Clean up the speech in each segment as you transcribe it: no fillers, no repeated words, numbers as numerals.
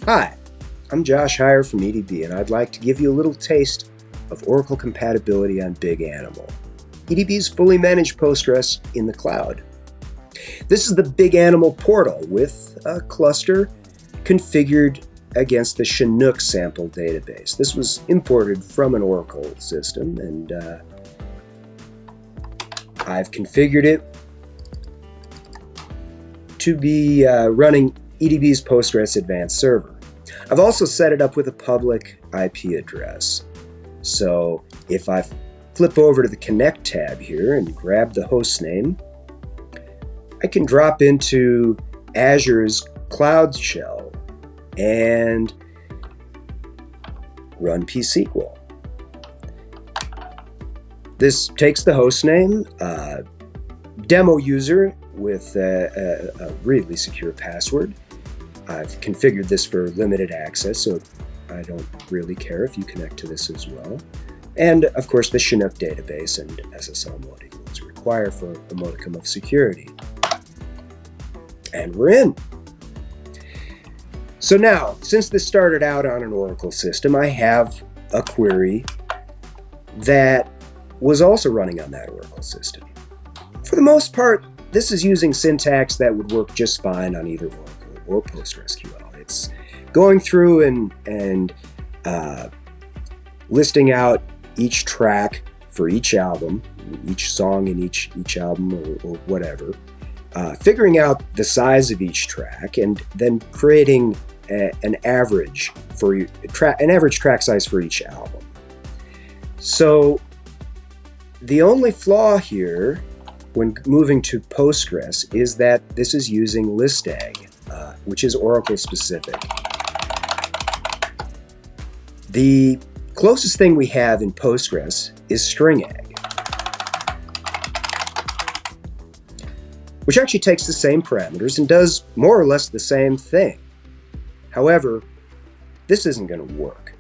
Hi, I'm Josh Heyer from EDB, and I'd like to give you a little taste of Oracle compatibility on BigAnimal, EDB's fully managed Postgres in the cloud. This is the BigAnimal Portal with a cluster configured against the Chinook sample database. This was imported from an Oracle system, and I've configured it to be running EDB's Postgres Advanced Server. I've also set it up with a public IP address. So if I flip over to the Connect tab here and grab the host name, I can drop into Azure's Cloud Shell and run PSQL. This takes the host name, demo user with a really secure password. I've configured this for limited access, so I don't really care if you connect to this as well. And of course the Chinook database and SSL modules require for a modicum of security. And we're in. So now, since this started out on an Oracle system, I have a query that was also running on that Oracle system. For the most part, this is using syntax that would work just fine on either Oracle or PostgreSQL. It's going through and listing out each track for each album, each song in each album or whatever, figuring out the size of each track, and then creating an average track size for each album. So the only flaw here when moving to Postgres is that this is using listag, which is Oracle specific. The closest thing we have in Postgres is stringag, which actually takes the same parameters and does more or less the same thing. However, this isn't going to work.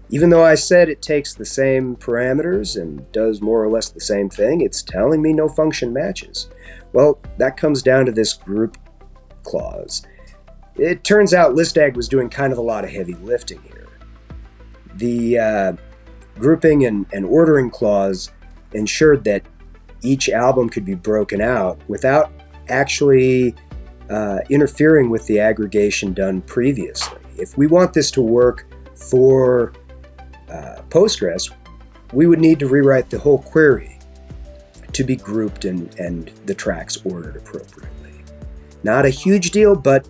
Even though I said it takes the same parameters and does more or less the same thing, it's telling me no function matches. Well, that comes down to this group clause. It turns out listag was doing kind of a lot of heavy lifting here. The grouping and ordering clause ensured that each album could be broken out without actually interfering with the aggregation done previously. If we want this to work for Postgres, we would need to rewrite the whole query to be grouped and the tracks ordered appropriately. Not a huge deal, but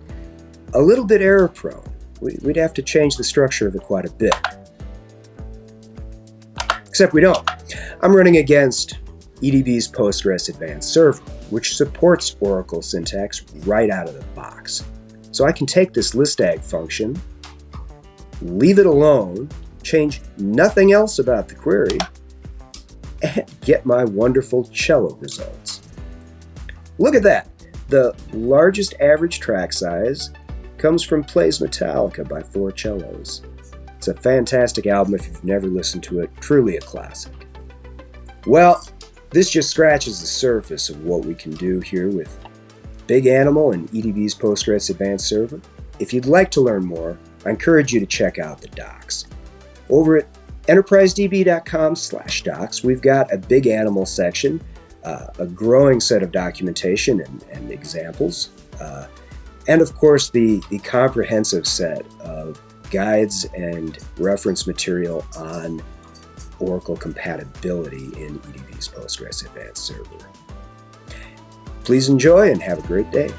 a little bit error prone. We'd have to change the structure of it quite a bit. Except we don't. I'm running against EDB's Postgres Advanced Server, which supports Oracle syntax right out of the box. So I can take this listag function, leave it alone, change nothing else about the query, and get my wonderful cello results. Look at that. The largest average track size comes from Plays Metallica by 4 Cellos. It's a fantastic album if you've never listened to it, truly a classic. Well, this just scratches the surface of what we can do here with BigAnimal and EDB's Postgres Advanced Server. If you'd like to learn more, I encourage you to check out the docs. Over at enterprisedb.com/docs, we've got a BigAnimal section, a growing set of documentation and examples, and of course the comprehensive set of guides and reference material on Oracle compatibility in EDB's Postgres Advanced Server. Please enjoy and have a great day.